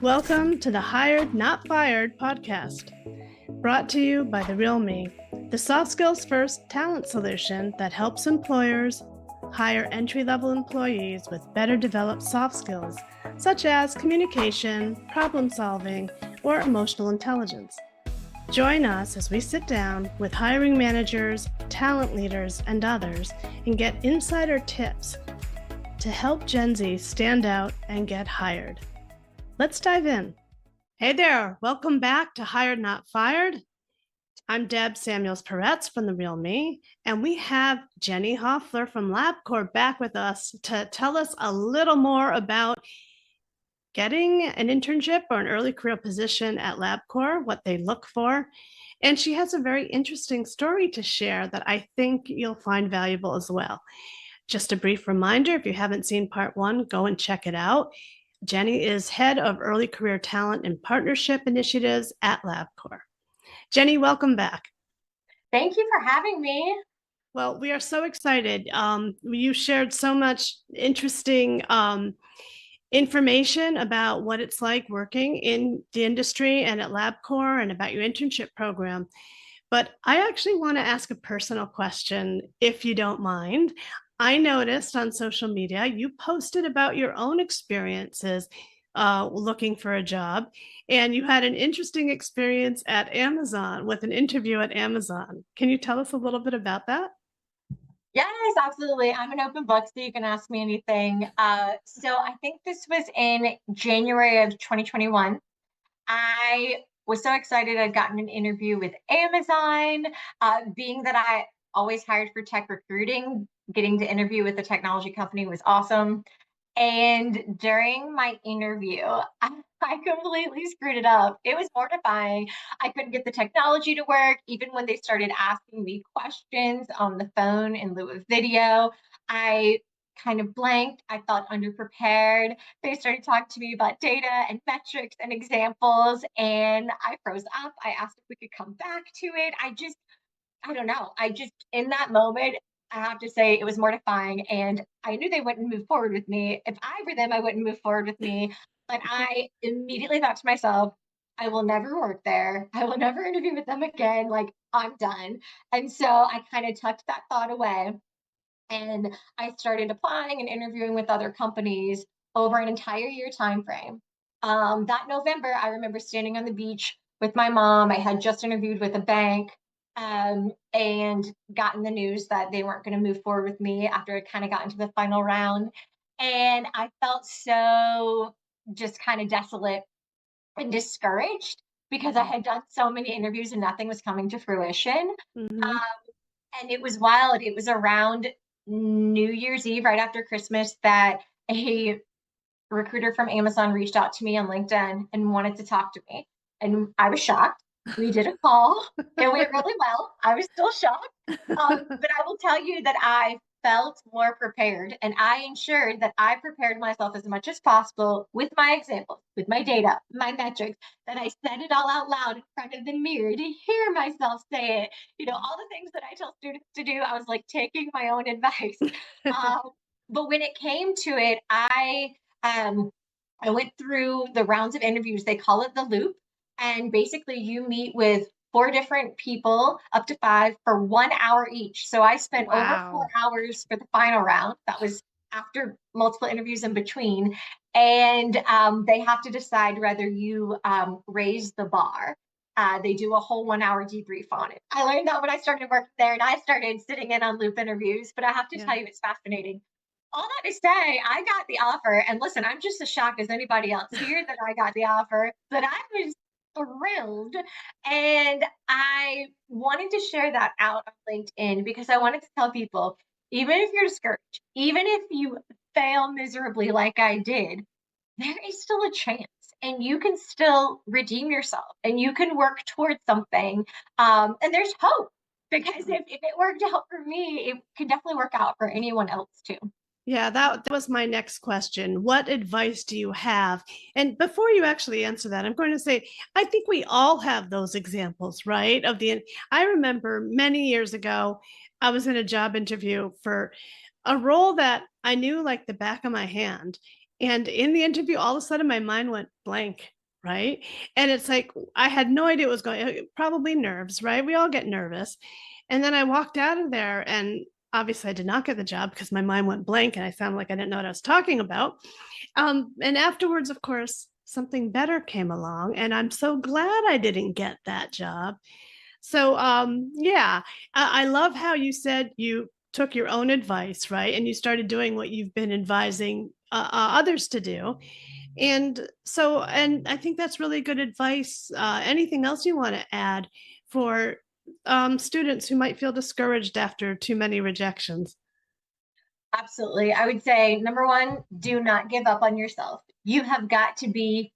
Welcome to the Hired Not Fired podcast, brought to you by The Real Me, the soft skills first talent solution that helps employers hire entry-level employees with better developed soft skills such as communication, problem solving, or emotional intelligence. Join us as we sit down with hiring managers, talent leaders, and others and get insider tips to help Gen Z stand out and get hired. Let's dive in. Hey there, welcome back to Hired Not Fired. I'm Deb Samuels-Peretz from The Real Me, and we have Jenny Hofler from LabCorp back with us to tell us a little more about getting an internship or an early career position at LabCorp, what they look for. And she has a very interesting story to share that I think you'll find valuable as well. Just a brief reminder, if you haven't seen part one, go and check it out. Jenny is head of early career talent and partnership initiatives at LabCorp. Jenny, welcome back. Thank you for having me. Well, we are so excited. You shared so much interesting information about what it's like working in the industry and at LabCorp and about your internship program. But I actually want to ask a personal question, if you don't mind. I noticed on social media you posted about your own experiences looking for a job, and you had an interesting experience at Amazon with an interview at Amazon. Can you tell us a little bit about that? Yes, absolutely. I'm an open book, so you can ask me anything. So I think this was in January of 2021. I was so excited I'd gotten an interview with Amazon. Being that I always hired for tech recruiting, getting to interview with the technology company was awesome. And during my interview, I completely screwed it up. It was mortifying. I couldn't get the technology to work. Even when they started asking me questions on the phone in lieu of video, I kind of blanked. I felt underprepared. They started talking to me about data and metrics and examples, and I froze up. I asked if we could come back to it. I don't know. In that moment, I have to say it was mortifying. And I knew they wouldn't move forward with me. If I were them, I wouldn't move forward with me. But I immediately thought to myself, I will never work there. I will never interview with them again. Like, I'm done. And so I kind of tucked that thought away. And I started applying and interviewing with other companies over an entire year time frame. That November, I remember standing on the beach with my mom. I had just interviewed with a bank and gotten the news that they weren't going to move forward with me after it kind of got into the final round. And I felt so just kind of desolate and discouraged because I had done so many interviews and nothing was coming to fruition. Mm-hmm. And it was wild. It was around New Year's Eve, right after Christmas, that a recruiter from Amazon reached out to me on LinkedIn and wanted to talk to me. And I was shocked. We did a call. It went really well. I was still shocked. But I will tell you that I felt more prepared and I ensured that I prepared myself as much as possible with my examples, with my data, my metrics, that I said it all out loud in front of the mirror to hear myself say it. All the things that I tell students to do, I was like taking my own advice. Um, but when it came to it, um, I went through the rounds of interviews. They call it the loop. And basically, you meet with four different people, up to five, for 1 hour each. So I spent over four Wow. hours for the final round. That was after multiple interviews in between. And they have to decide whether you raise the bar. They do a whole 1 hour debrief on it. I learned that when I started working there and I started sitting in on loop interviews, but I have to Yeah. tell you, it's fascinating. All that to say, I got the offer. And listen, I'm just as shocked as anybody else here that I got the offer, but I was thrilled. And I wanted to share that out on LinkedIn because I wanted to tell people, even if you're discouraged, even if you fail miserably like I did, there is still a chance and you can still redeem yourself and you can work towards something. And there's hope because if it worked out for me, it can definitely work out for anyone else too. Yeah, that was my next question. What advice do you have? And before you actually answer that, I'm going to say I think we all have those examples, right? I remember many years ago, I was in a job interview for a role that I knew like the back of my hand. And in the interview, all of a sudden my mind went blank, right? And it's like I had no idea what was going, probably nerves, right? We all get nervous. And then I walked out of there, and obviously I did not get the job because my mind went blank and I sounded like I didn't know what I was talking about. And afterwards, of course, something better came along, and I'm so glad I didn't get that job. So, yeah, I love how you said you took your own advice, right? And you started doing what you've been advising others to do. And so, and I think that's really good advice. Anything else you want to add for students who might feel discouraged after too many rejections? Absolutely. I would say number one, do not give up on yourself. You have got to be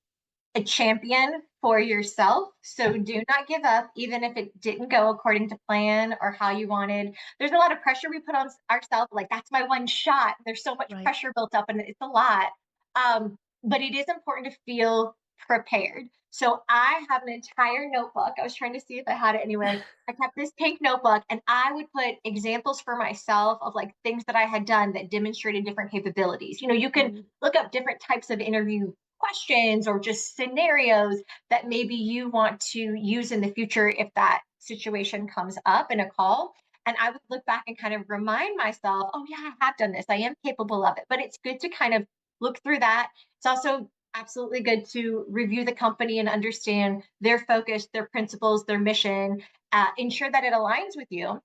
a champion for yourself. So do not give up, even if it didn't go according to plan or how you wanted. There's a lot of pressure we put on ourselves, like that's my one shot. There's so much Right. pressure built up, and it's a lot. But it is important to feel prepared. So I have an entire notebook. I was trying to see if I had it anyway. I kept this pink notebook, and I would put examples for myself of like things that I had done that demonstrated different capabilities. You can Mm, look up different types of interview questions or just scenarios that maybe you want to use in the future if that situation comes up in a call. And I would look back and kind of remind myself, oh, yeah, I have done this. I am capable of it. But it's good to kind of look through that. It's also absolutely good to review the company and understand their focus, their principles, their mission, ensure that it aligns with you.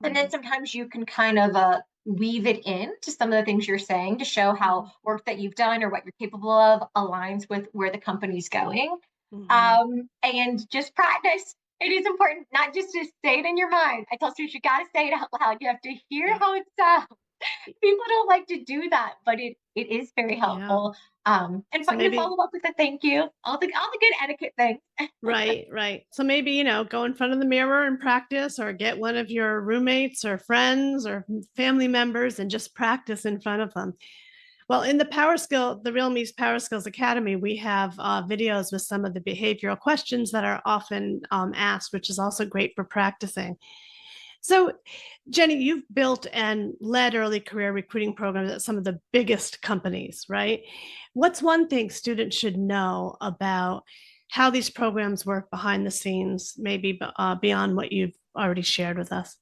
And then mhm, sometimes you can kind of weave it in to some of the things you're saying to show how mhm, work that you've done or what you're capable of aligns with where the company's going. mhm. And just practice. It is important not just to say it in your mind. I tell students you got to say it out loud. You have to hear Yeah. how it sounds. People don't like to do that, but it is very Yeah. helpful. And So follow maybe, up with a thank you, all the good etiquette things. right, right. So maybe, go in front of the mirror and practice, or get one of your roommates or friends or family members and just practice in front of them. Well, in the Real Me's Power Skills Academy, we have videos with some of the behavioral questions that are often asked, which is also great for practicing. So, Jenny, you've built and led early career recruiting programs at some of the biggest companies, right? What's one thing students should know about how these programs work behind the scenes, maybe beyond what you've already shared with us?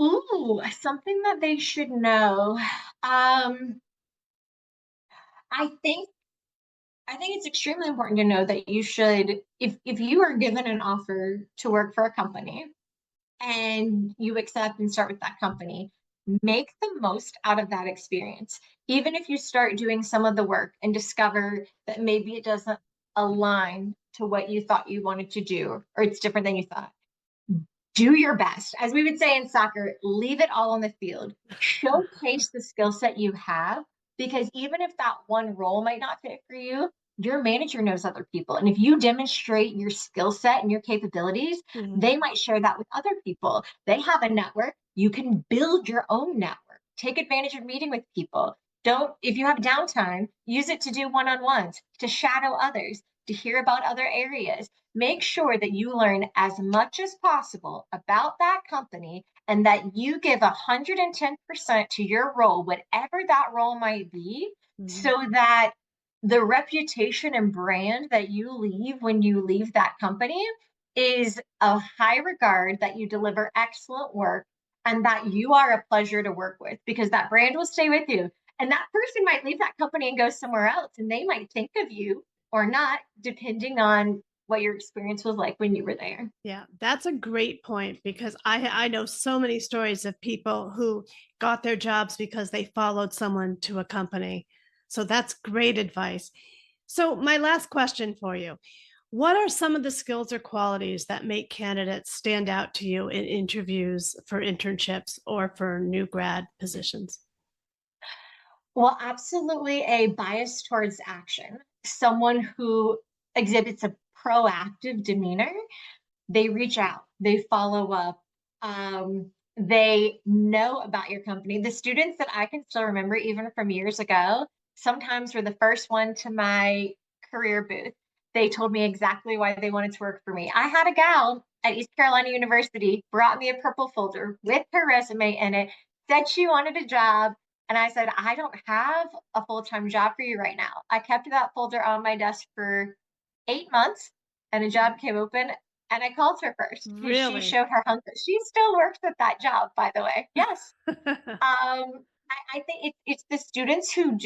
Ooh, something that they should know. Um, I think I think it's extremely important to know that you should, if you are given an offer to work for a company and you accept and start with that company, make the most out of that experience. Even if you start doing some of the work and discover that maybe it doesn't align to what you thought you wanted to do, or it's different than you thought, do your best. As we would say in soccer, leave it all on the field. Showcase the skill set you have, because even if that one role might not fit for you, your manager knows other people. And if you demonstrate your skill set and your capabilities, Mhm. they might share that with other people. They have a network. You can build your own network. Take advantage of meeting with people. Don't, if you have downtime, use it to do one on ones, to shadow others, to hear about other areas. Make sure that you learn as much as possible about that company and that you give 110% to your role, whatever that role might be, Mhm. so that the reputation and brand that you leave when you leave that company is of high regard, that you deliver excellent work, and that you are a pleasure to work with, because that brand will stay with you. And that person might leave that company and go somewhere else, and they might think of you or not, depending on what your experience was like when you were there. Yeah, that's a great point, because I know so many stories of people who got their jobs because they followed someone to a company. So that's great advice. So my last question for you. What are some of the skills or qualities that make candidates stand out to you in interviews for internships or for new grad positions? Well, absolutely a bias towards action. Someone who exhibits a proactive demeanor. They reach out, they follow up, they know about your company. The students that I can still remember, even from years ago, sometimes were the first one to my career booth. They told me exactly why they wanted to work for me. I had a gal at East Carolina University brought me a purple folder with her resume in it, said she wanted a job. And I said, I don't have a full-time job for you right now. I kept that folder on my desk for 8 months and a job came open and I called her first because she Really? showed her hunger. She still works at that job, by the way. Yes. I think it's the students who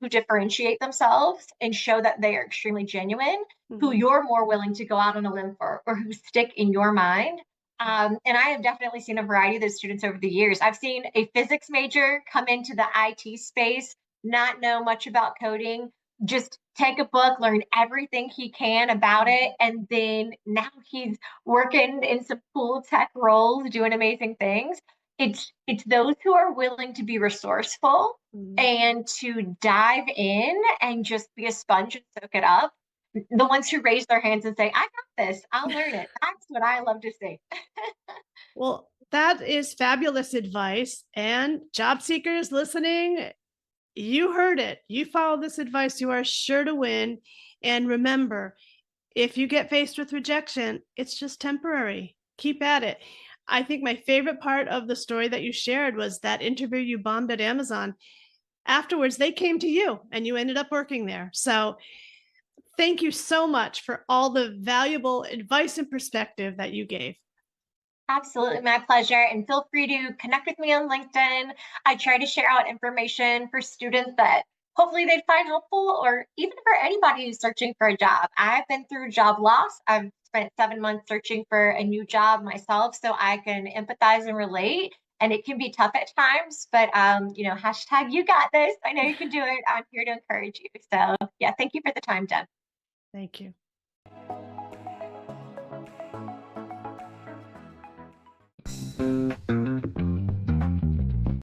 differentiate themselves and show that they are extremely genuine, who Mhm. you're more willing to go out on a limb for, or who stick in your mind. And I have definitely seen a variety of those students over the years. I've seen a physics major come into the IT space, not know much about coding, just take a book, learn everything he can about it, and then now he's working in some cool tech roles, doing amazing things. It's those who are willing to be resourceful Mhm. and to dive in and just be a sponge and soak it up. The ones who raise their hands and say, I got this, I'll learn it. That's what I love to see. Well, that is fabulous advice. And job seekers listening, you heard it. You follow this advice, you are sure to win. And remember, if you get faced with rejection, it's just temporary. Keep at it. I think my favorite part of the story that you shared was that interview you bombed at Amazon. Afterwards, they came to you and you ended up working there. So, thank you so much for all the valuable advice and perspective that you gave. Absolutely, my pleasure. And feel free to connect with me on LinkedIn. I try to share out information for students that hopefully they'd find helpful, or even for anybody who's searching for a job. I've been through job loss. I've spent 7 months searching for a new job myself, so I can empathize and relate. And it can be tough at times, but hashtag you got this. I know you can do it. I'm here to encourage you. So yeah, thank you for the time, Jen. Thank you.